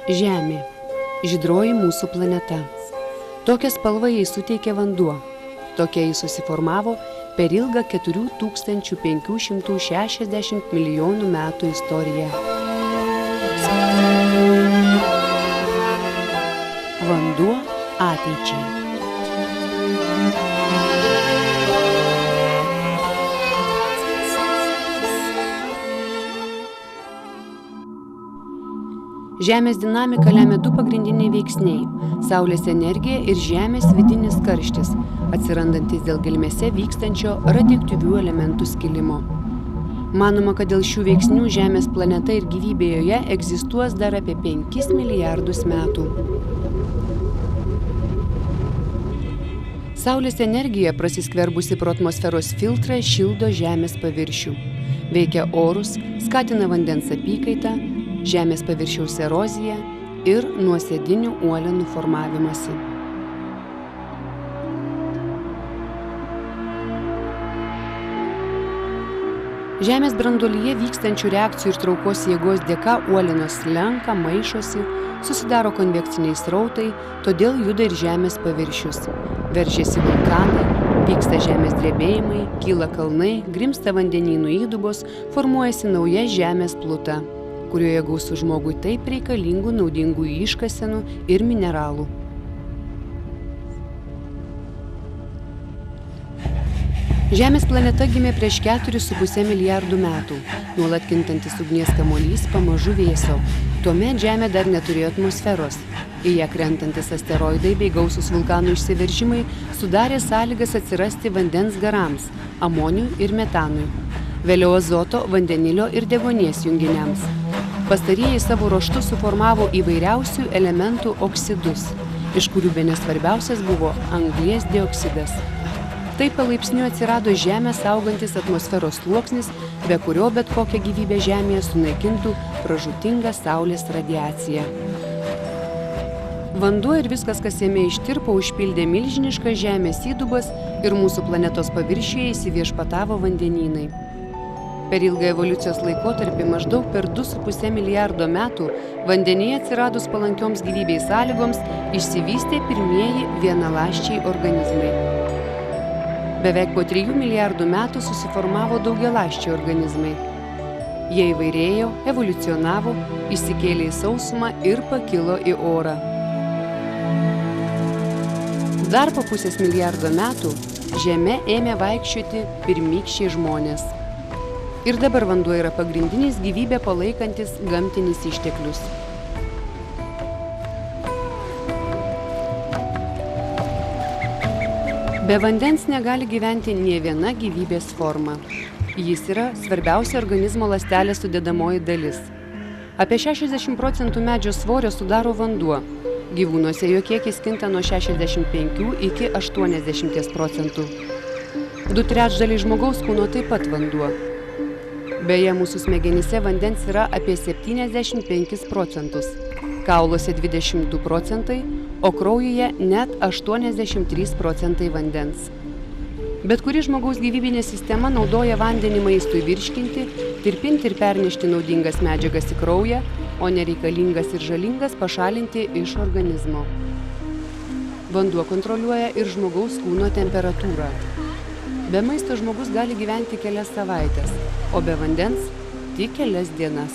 Žemė. Žydroji mūsų planeta. Tokią spalvą jai suteikė vanduo. Tokia jis susiformavo per ilgą 4560 milijonų metų istoriją. Vanduo ateičiai. Žemės dinamiką lemia du pagrindiniai veiksniai – Saulės energija ir Žemės vidinis karštis, atsirandantis dėl gelmėse vykstančio radioaktyvių elementų skilimo. Manoma, kad dėl šių veiksnių Žemės planeta ir gyvybė joje egzistuos dar apie 5 milijardus metų. Saulės energija, prasiskverbusi pro atmosferos filtrą, šildo Žemės paviršių. Veikia orus, skatina vandens apykaitą, Žemės paviršiaus eroziją ir nuosėdinių uolienų formavimąsi. Žemės branduolyje vykstančių reakcijų ir traukos jėgos dėka uolienos slenka, maišosi, susidaro konvekciniai srautai, todėl juda ir Žemės paviršius. Veržiasi vulkanai, vyksta žemės drebėjimai, kyla kalnai, grimzta vandenynų įdubos, formuojasi nauja Žemės pluta, kurioje gausu žmogui taip reikalingų naudingų iškasenų ir mineralų. Žemės planeta gimė prieš 4,5 milijardų metų. Nuolat kintantis ugnies kamuolys pamažu vėso. Tuomet Žemė dar neturėjo atmosferos. Į ją krentantis asteroidai bei gausūs vulkanų išsiveržimai sudarė sąlygas atsirasti vandens garams, amoniui ir metanui. Vėliau azoto, vandenilio ir deguonies junginiams. Pastarieji savo ruožtu suformavo įvairiausių elementų oksidus, iš kurių bene svarbiausias buvo anglies dioksidas. Taip palaipsniui atsirado Žemę saugantis atmosferos sluoksnis, be kurio bet kokią gyvybę Žemėje sunaikintų pražūtinga Saulės radiacija. Vanduo ir viskas, kas jame ištirpo, užpildė milžiniškas Žemės įdubas ir mūsų planetos paviršiuje įsiviešpatavo vandenynai. Per ilgą evoliucijos laikotarpį, maždaug per 2,5 milijardo metų, vandenyje atsiradus palankioms gyvybei sąlygoms, išsivystė pirmieji vienaląsčiai organizmai. Beveik po 3 milijardų metų susiformavo daugialąsčiai organizmai. Jie įvairėjo, evoliucionavo, išsikėlė į sausumą ir pakilo į orą. Dar po pusės milijardo metų Žeme ėmė vaikščioti pirmykščiai žmonės. Ir dabar vanduo yra pagrindinis gyvybę palaikantis gamtinis išteklius. Be vandens negali gyventi nė viena gyvybės forma. Jis yra svarbiausia organizmo ląstelės sudedamoji dalis. Apie 60% medžio svorio sudaro vanduo. Gyvūnuose jo kiekis kinta nuo 65 iki 80%. 2/3 žmogaus kūno taip pat vanduo. Beje, mūsų smegenyse vandens yra apie 75%, kauluose 22%, o kraujyje net 83% vandens. Bet kuri žmogaus gyvybinė sistema naudoja vandenį maistui virškinti, tirpinti ir pernešti naudingas medžiagas į kraują, o nereikalingas ir žalingas pašalinti iš organizmo. Vanduo kontroliuoja ir žmogaus kūno temperatūrą. Be maisto žmogus gali gyventi kelias savaites, o be vandens tik kelias dienas.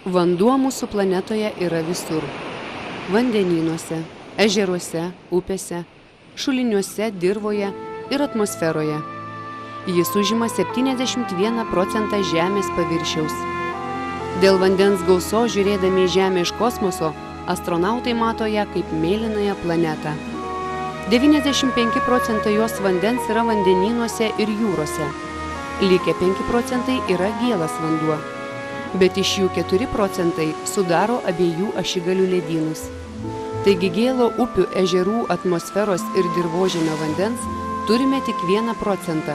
Vanduo mūsų planetoje yra visur. Vandenynuose, ežeruose, upėse, šuliniuose, dirvoje ir atmosferoje. Jis užima 71% Žemės paviršiaus. Dėl vandens gausos, žiūrėdami į Žemę iš kosmoso, astronautai mato ją kaip mėlynąją planetą. 95% jos vandens yra vandenynuose ir jūrose. Likę 5% yra gėlas vanduo. Bet iš jų 4% sudaro abiejų ašigalių ledynus. Taigi gėlo upių, ežerų, atmosferos ir dirvožemio vandens turime tik 1%,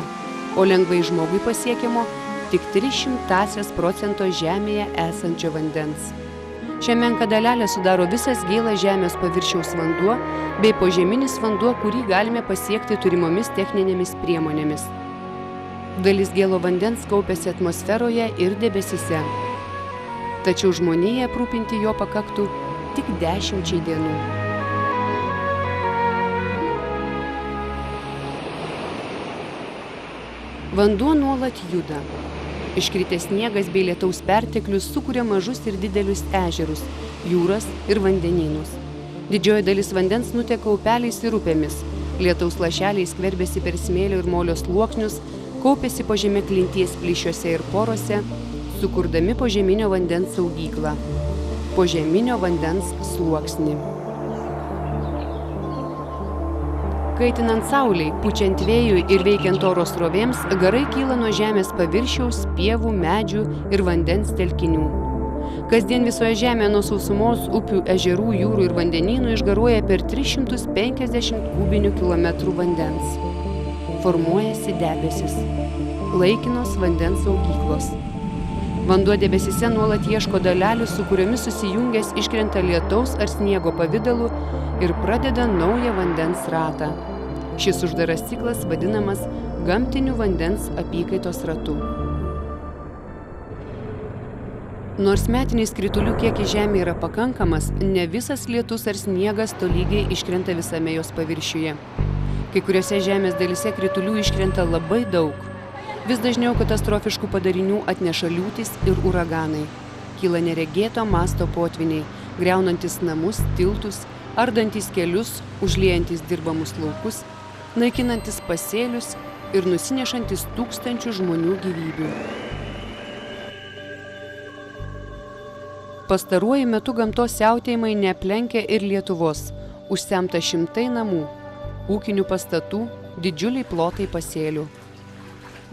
o lengvai žmogui pasiekiamo tik 0,03% Žemėje esančio vandens. Šią menką dalelę sudaro visas gėlas Žemės paviršiaus vanduo bei požeminis vanduo, kurį galime pasiekti turimomis techninėmis priemonėmis. Dalis gėlo vandens kaupiasi atmosferoje ir debesyse. Tačiau žmonijai aprūpinti jo pakaktų tik 10 dienų. Vanduo nuolat juda. Iškritęs sniegas bei lietaus perteklius sukuria mažus ir didelius ežerus, jūras ir vandenynus. Didžioji dalis vandens nuteka upeliais ir upėmis. Lietaus lašeliai skverbiasi per smėlio ir molio sluoksnius, kaupiasi po žeme klinties plyšiuose ir porose, sukurdami požeminio vandens saugyklą. Požeminio vandens sluoksnį. Kaitinant saulei, pučiant vėjui ir veikiant oro srovėms, garai kyla nuo žemės paviršiaus, pievų, medžių ir vandens telkinių. Kasdien visoje žemėje nuo sausumos, upių, ežerų, jūrų ir vandenynų išgaruoja per 350 kubinių kilometrų vandens. Formuojasi debesis. Laikinos vandens saugyklos. Vanduo debesyse nuolat ieško dalelių, su kuriomis susijungęs iškrenta lietaus ar sniego pavidalu ir pradeda naują vandens ratą. Šis uždaras ciklas vadinamas gamtiniu vandens apykaitos ratu. Nors metinis kritulių kiekis žemėje yra pakankamas, ne visas lietus ar sniegas tolygiai iškrenta visame jos paviršiuje. Kai kuriuose žemės dalyse kritulių iškrenta labai daug. Vis dažniau katastrofiškų padarinių atneša liūtys ir uraganai. Kyla neregėto masto potvyniai, griaunantis namus, tiltus, ardantis kelius, užliejantis dirbamus laukus, naikinantis pasėlius ir nusinešantis tūkstančių žmonių gyvybių. Pastaruoju metu gamtos siautėjimai neaplenkia ir Lietuvos. Užsemta šimtai namų, ūkinių pastatų, didžiuliai plotai pasėlių.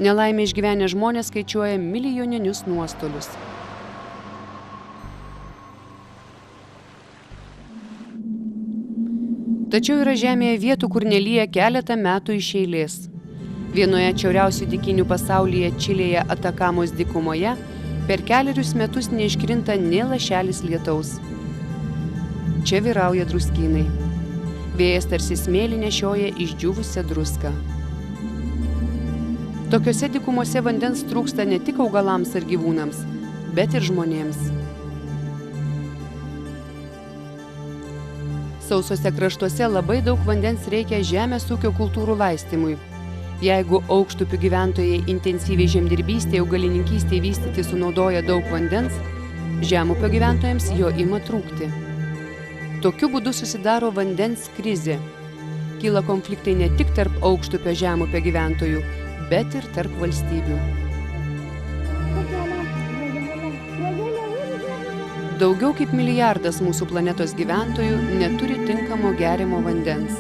Nelaimė išgyvenę žmonės skaičiuoja milijoninius nuostolius. Tačiau yra žemėje vietų, kur nelyja keletą metų iš eilės. Vienoje atšiauriausių dykynių pasaulyje, Čilėje Atakamos dykumoje, per kelerius metus neiškrinta nė lašelis lietaus. Čia vyrauja druskynai. Vėjas tarsi smėlį nešioja išdžiūvusią druską. Tokiose dykumose vandens trūksta ne tik augalams ar gyvūnams, bet ir žmonėms. Sausose kraštuose labai daug vandens reikia žemės ūkio kultūrų laistymui. Jeigu aukštupių gyventojai intensyviai žemdirbystėje, augalininkystėje vystyti sunaudoja daug vandens, žemupio gyventojams jo ima trūkti. Tokiu būdu susidaro vandens krizė. Kyla konfliktai ne tik tarp aukštupio žemupio gyventojų, bet ir tarp valstybių. Daugiau kaip milijardas mūsų planetos gyventojų neturi tinkamo geriamo vandens.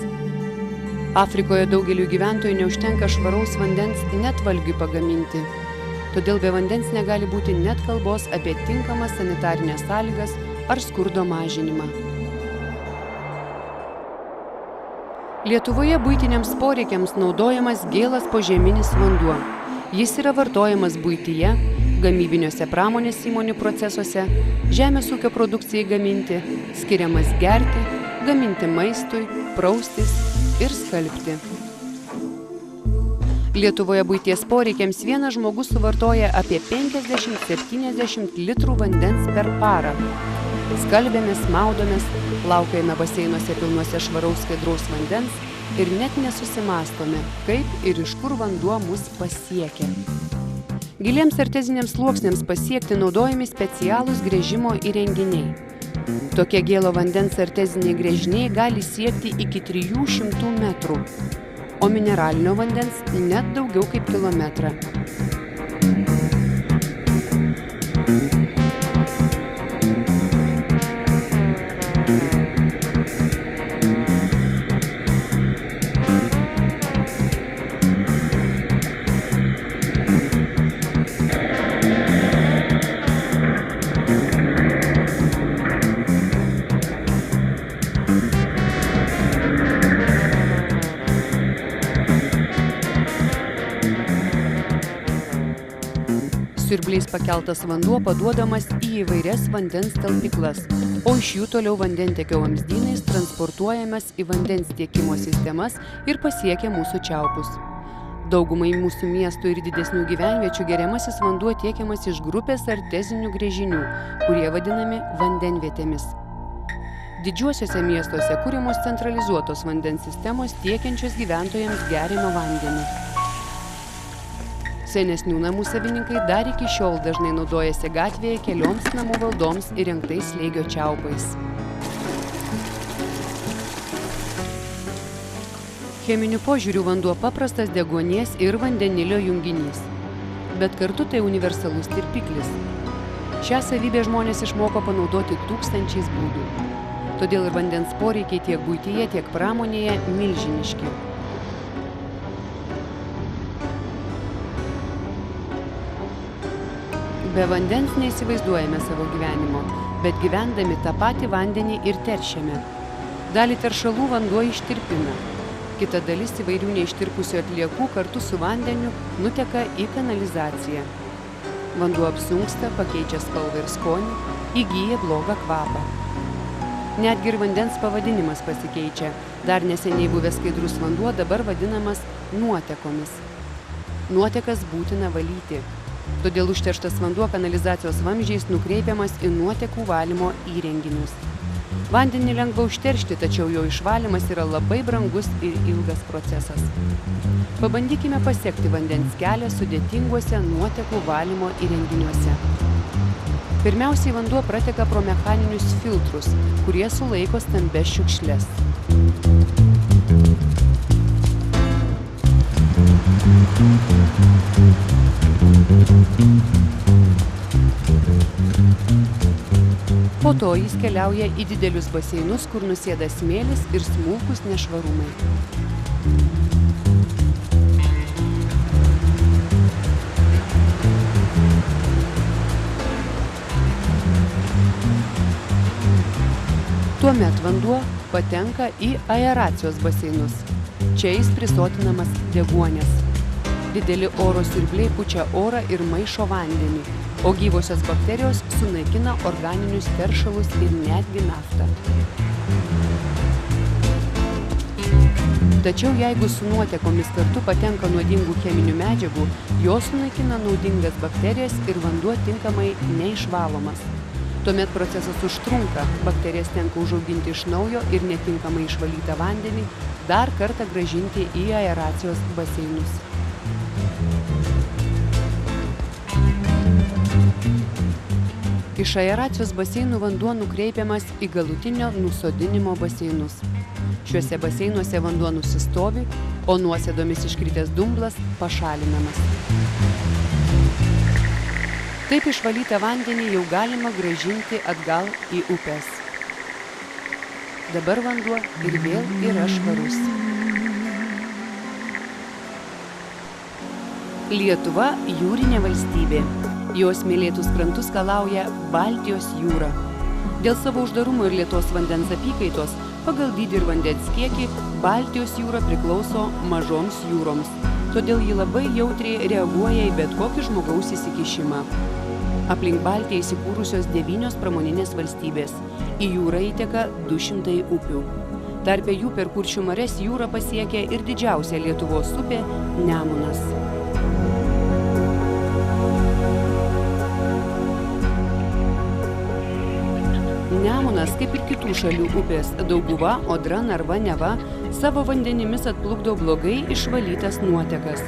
Afrikoje daugeliui gyventojų neužtenka švaraus vandens net valgiui pagaminti. Todėl be vandens negali būti net kalbos apie tinkamas sanitarinės sąlygas ar skurdo mažinimą. Lietuvoje buitiniams poreikiams naudojamas gėlas požeminis vanduo. Jis yra vartojamas buityje, gamybiniuose pramonės įmonių procesuose, žemės ūkio produkcijai gaminti, skiriamas gerti, gaminti maistui, praustis ir skalbti. Lietuvoje buities poreikiams vienas žmogus suvartoja apie 50-70 litrų vandens per parą. Skalbėmės, maudomės, laukiame baseinuose pilnuose švaraus skaidraus vandens ir net nesusimąstome, kaip ir iš kur vanduo mus pasiekia. Giliems arteziniams sluoksniams pasiekti naudojami specialūs gręžimo įrenginiai. Tokie gėlo vandens arteziniai gręžiniai gali siekti iki 300 metrų, o mineralinio vandens net daugiau kaip kilometrą. Siurbliais pakeltas vanduo paduodamas į įvairias vandens talpyklas, o iš jų toliau vandentiekio vamzdynais transportuojamas į vandens tiekimo sistemas ir pasiekia mūsų čiaupus. Daugumai mūsų miestų ir didesnių gyvenviečių geriamasis vanduo tiekiamas iš grupės artezinių gręžinių, kurie vadinami vandenvietėmis. Didžiuosiuose miestuose kuriamos centralizuotos vandens sistemos tiekiančios gyventojams geriamą vandenį. Senesnių namų savininkai dar iki šiol dažnai naudojasi gatvėje kelioms namų valdoms įrengtais slėgio čiaupais. Cheminiu požiūriu vanduo paprastas deguonies ir vandenilio junginys, bet kartu tai universalus tirpiklis. Šią savybę žmonės išmoko panaudoti tūkstančiais būdų. Todėl ir vandens poreikiai tiek buityje, tiek pramonėje milžiniški. Be vandens neįsivaizduojame savo gyvenimo, bet gyvendami tą patį vandenį ir teršiame. Dalį teršalų vanduo ištirpina. Kita dalis įvairių neištirpusių atliekų kartu su vandeniu nuteka į kanalizaciją. Vanduo apsunksta, pakeičia spalvą ir skonį, įgyja blogą kvapą. Netgi ir vandens pavadinimas pasikeičia. Dar neseniai buvęs skaidrus vanduo dabar vadinamas nuotekomis. Nuotekas būtina valyti. Todėl užterštas vanduo kanalizacijos vamzdžiais nukreipiamas į nuotekų valymo įrenginius. Vandenį lengva užteršti, tačiau jo išvalymas yra labai brangus ir ilgas procesas. Pabandykime pasiekti vandens kelią sudėtinguose nuotekų valymo įrenginiuose. Pirmiausiai vanduo prateka pro mechaninius filtrus, kurie sulaiko stambias šiukšles. Po to jis keliauja į didelius baseinus, kur nusėda smėlis ir smulkūs nešvarumai. Tuomet vanduo patenka į aeracijos baseinus. Čia jis prisotinamas deguonies. Dideli oro siurbliai pučia orą ir maišo vandenį, o gyvosios bakterijos sunaikina organinius teršalus ir netgi naftą. Tačiau jeigu su nuotekomis kartu patenka nuodingų cheminių medžiagų, jos sunaikina naudingas bakterijas ir vanduo tinkamai neišvalomas. Tuomet procesas užtrunka, bakterijas tenka užauginti iš naujo ir netinkamai išvalytą vandenį dar kartą grąžinti į aeracijos baseinus. Iš aeracijos baseinų vanduo nukreipiamas į galutinio nusodinimo baseinus. Šiuose baseinuose vanduo nusistovi, o nuosėdomis iškritęs dumblas pašalinamas. Taip išvalytą vandenį jau galima grąžinti atgal į upes. Dabar vanduo ir vėl yra švarus. Lietuva jūrinė valstybė. Jos mylėtus krantus skalauja Baltijos jūra. Dėl savo uždarumo ir lėtos vandens apykaitos, pagal dydį ir vandens kiekį, Baltijos jūra priklauso mažoms jūroms. Todėl ji labai jautriai reaguoja į bet kokį žmogaus įsikišimą. Aplink Baltiją įsikūrusios 9 pramoninės valstybės. Į jūrą įteka 200 upių. Tarpe jų per Kuršių marias jūrą pasiekia ir didžiausia Lietuvos upė Nemunas. Nemunas, kaip ir kitų šalių upės Dauguva, Odra, Narva, Neva, savo vandenimis atplukdo blogai išvalytas nuotekas.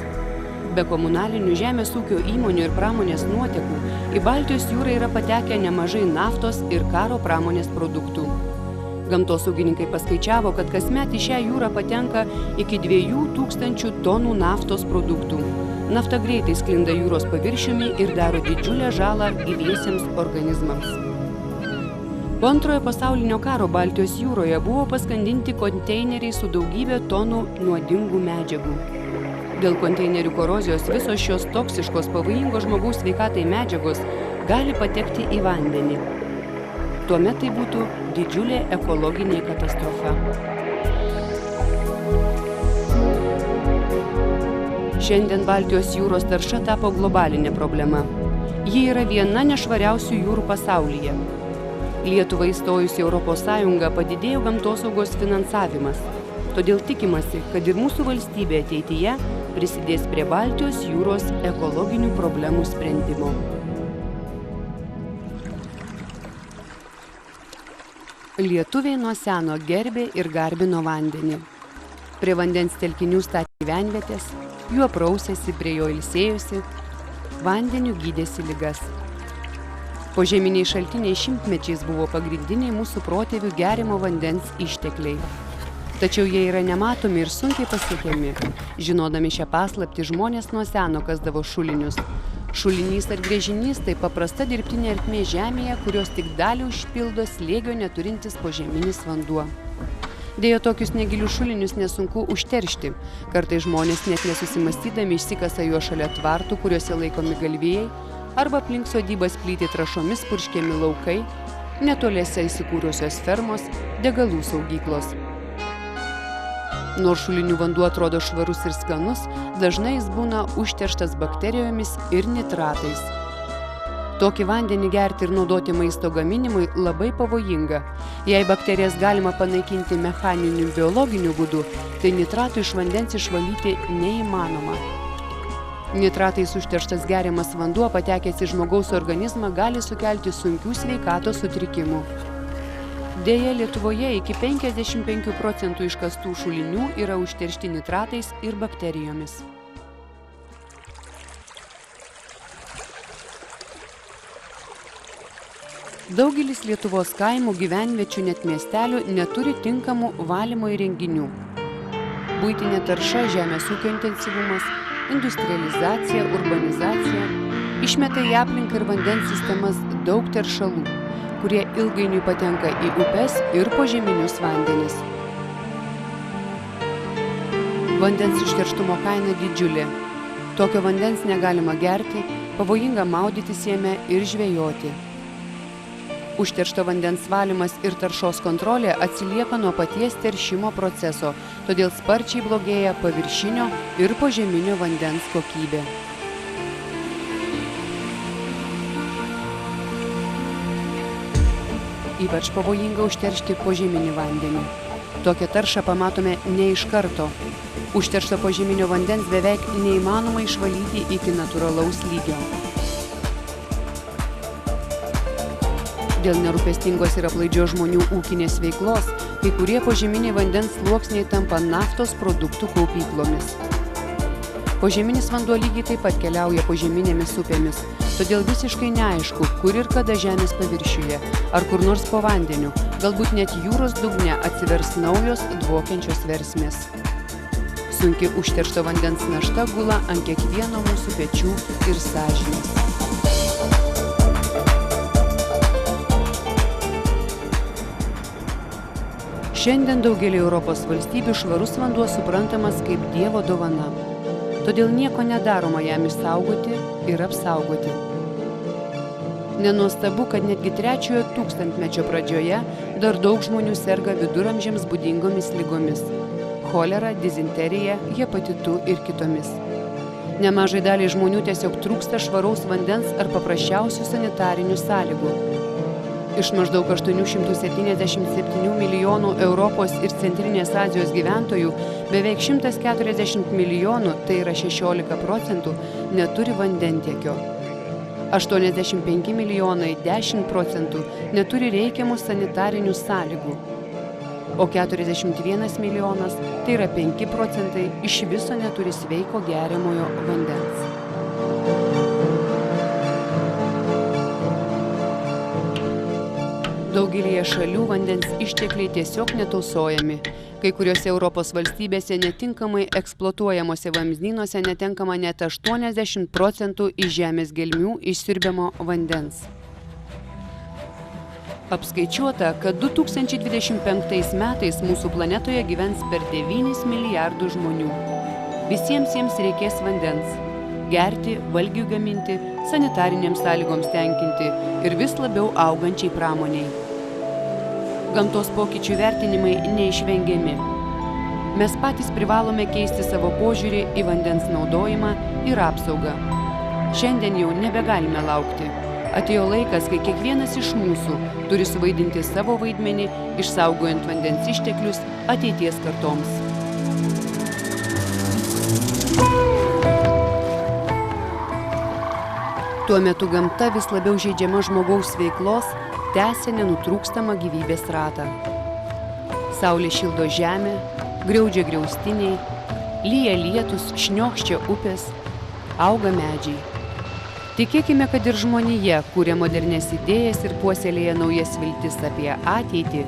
Be komunalinių žemės ūkio įmonių ir pramonės nuotekų į Baltijos jūrą yra patekę nemažai naftos ir karo pramonės produktų. Gamtosaugininkai paskaičiavo, kad kasmet į šią jūrą patenka iki 2000 tonų naftos produktų. Nafta greitai sklinda jūros paviršiumi ir daro didžiulę žalą gyviesiems organizmams. Po Antrojo pasaulinio karo Baltijos jūroje buvo paskandinti konteineriai su daugybė tonų nuodingų medžiagų. Dėl konteinerių korozijos visos šios toksiškos pavojingos žmogaus sveikatai medžiagos gali patekti į vandenį. Tuomet tai būtų didžiulė ekologinė katastrofa. Šiandien Baltijos jūros tarša tapo globalinė problema. Ji yra viena nešvariausių jūrų pasaulyje. Lietuvai įstojus į Europos Sąjungą padidėjo gamtosaugos finansavimas. Todėl tikimasi, kad ir mūsų valstybė ateityje prisidės prie Baltijos jūros ekologinių problemų sprendimo. Lietuviai nuo seno gerbė ir garbino vandenį. Prie vandens telkinių statė gyvenvietės, juo prausėsi, prie jo ilsėjosi, vandeniu gydėsi ligas. Požeminiai šaltiniai šimtmečiais buvo pagrindiniai mūsų protėvių geriamo vandens ištekliai. Tačiau jie yra nematomi ir sunkiai pasiekiami. Žinodami šią paslaptį, žmonės nuo seno kasdavo šulinius. Šulinys ar gręžinys tai paprasta dirbtinė ertmė žemėje, kurios tik dalį užpildo slėgio neturintis požeminis vanduo. Deja, tokius negilius šulinius nesunku užteršti. Kartais žmonės net nesusimastydami išsikasa juos šalia tvartų, kuriuose laikomi galvijai, arba aplink sodybas plyti trąšomis purškiami laukai, netoliese įsikūrusios fermos, degalų saugyklos. Nors šulinių vanduo atrodo švarus ir skanus, dažnai jis būna užterštas bakterijomis ir nitratais. Tokį vandenį gerti ir naudoti maisto gaminimui labai pavojinga. Jei bakterijas galima panaikinti mechaniniu biologiniu būdu, tai nitratų iš vandens išvalyti neįmanoma. Nitratais užterštas geriamas vanduo patekęs į žmogaus organizmą gali sukelti sunkių sveikatos sutrikimų. Deja, Lietuvoje iki 55% iškastų šulinių yra užteršti nitratais ir bakterijomis. Daugelis Lietuvos kaimų, gyvenviečių, net miestelių neturi tinkamų valymo įrenginių. Buitinė tarša, žemės ūkio intensyvumas, industrializacija, urbanizacija išmeta į aplinką ir vandens sistemas daug teršalų, kurie ilgainiui patenka į upes ir požeminius vandenis. Vandens užterštumo kaina didžiulė. Tokio vandens negalima gerti, pavojinga maudytis jame ir žvejoti. Užteršto vandens valymas ir taršos kontrolė atsilieka nuo paties teršimo proceso, todėl sparčiai blogėja paviršinio ir požeminio vandens kokybė. Ypač pavojinga užteršti požeminį vandenį. Tokią taršą pamatome ne iš karto. Užteršto požeminio vandens beveik neįmanoma išvalyti iki natūralaus lygio. Dėl nerūpestingos ir aplaidžios žmonių ūkinės veiklos, kai kurie požeminiai vandens sluoksniai tampa naftos produktų kaupyklomis. Požeminis vanduo lygiai taip pat keliauja požeminėmis upėmis, todėl visiškai neaišku, kur ir kada žemės paviršiuje, ar kur nors po vandeniu, galbūt net jūros dugne atsivers naujos dvokiančios versmės. Sunki užteršto vandens našta gula ant kiekvieno mūsų pečių ir sąžinės. Šiandien daugelį Europos valstybių švarus vanduo suprantamas kaip Dievo dovana. Todėl nieko nedaroma jam išsaugoti ir apsaugoti. Nenuostabu, kad netgi 3-ojo tūkstantmečio pradžioje dar daug žmonių serga viduramžiams būdingomis ligomis – cholera, dizenterija, hepatitu ir kitomis. Nemažai daliai žmonių tiesiog trūksta švaraus vandens ar paprasčiausių sanitarinių sąlygų. Iš maždaug 877 milijonų Europos ir Centrinės Azijos gyventojų beveik 140 milijonų, tai yra 16%, neturi vandentiekio. 85 milijonai, 10%, neturi reikiamų sanitarinių sąlygų. O 41 milijonas, tai yra 5%, iš viso neturi sveiko geriamojo vandens. Daugelyje šalių vandens ištekliai tiesiog netausojami. Kai kuriuose Europos valstybėse netinkamai eksploatuojamuose vamzdynuose netenkama net 80% iš žemės gelmių išsiurbiamo vandens. Apskaičiuota, kad 2025 metais mūsų planetoje gyvens per 9 milijardų žmonių. Visiems jiems reikės vandens – gerti, valgiui gaminti, sanitarinėms sąlygoms tenkinti ir vis labiau augančiai pramoniai. Gamtos pokyčių vertinimai neišvengiami. Mes patys privalome keisti savo požiūrį į vandens naudojimą ir apsaugą. Šiandien jau nebegalime laukti. Atėjo laikas, kai kiekvienas iš mūsų turi suvaidinti savo vaidmenį, išsaugojant vandens išteklius ateities kartoms. Tuo metu gamta vis labiau žeidžiama žmogaus veiklos tęsia nenutrūkstamą gyvybės ratą. Saulė šildo žemę, griaudžia griaustiniai, lyja lietus, šniokščia upės, auga medžiai. Tikėkime, kad ir žmonija kūrė modernias idėjas ir puoselėja naujas viltis apie ateitį,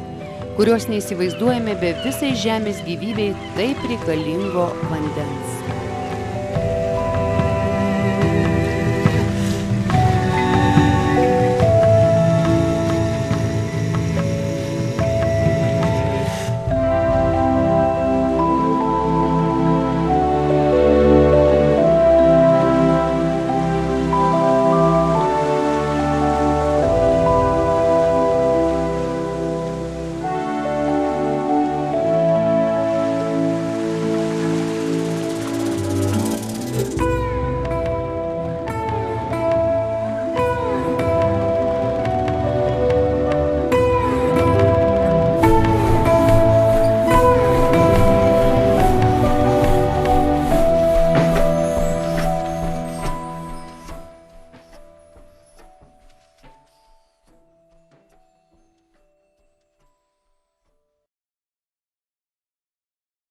kurios neįsivaizduojame be visai žemės gyvybei taip reikalingo vandens.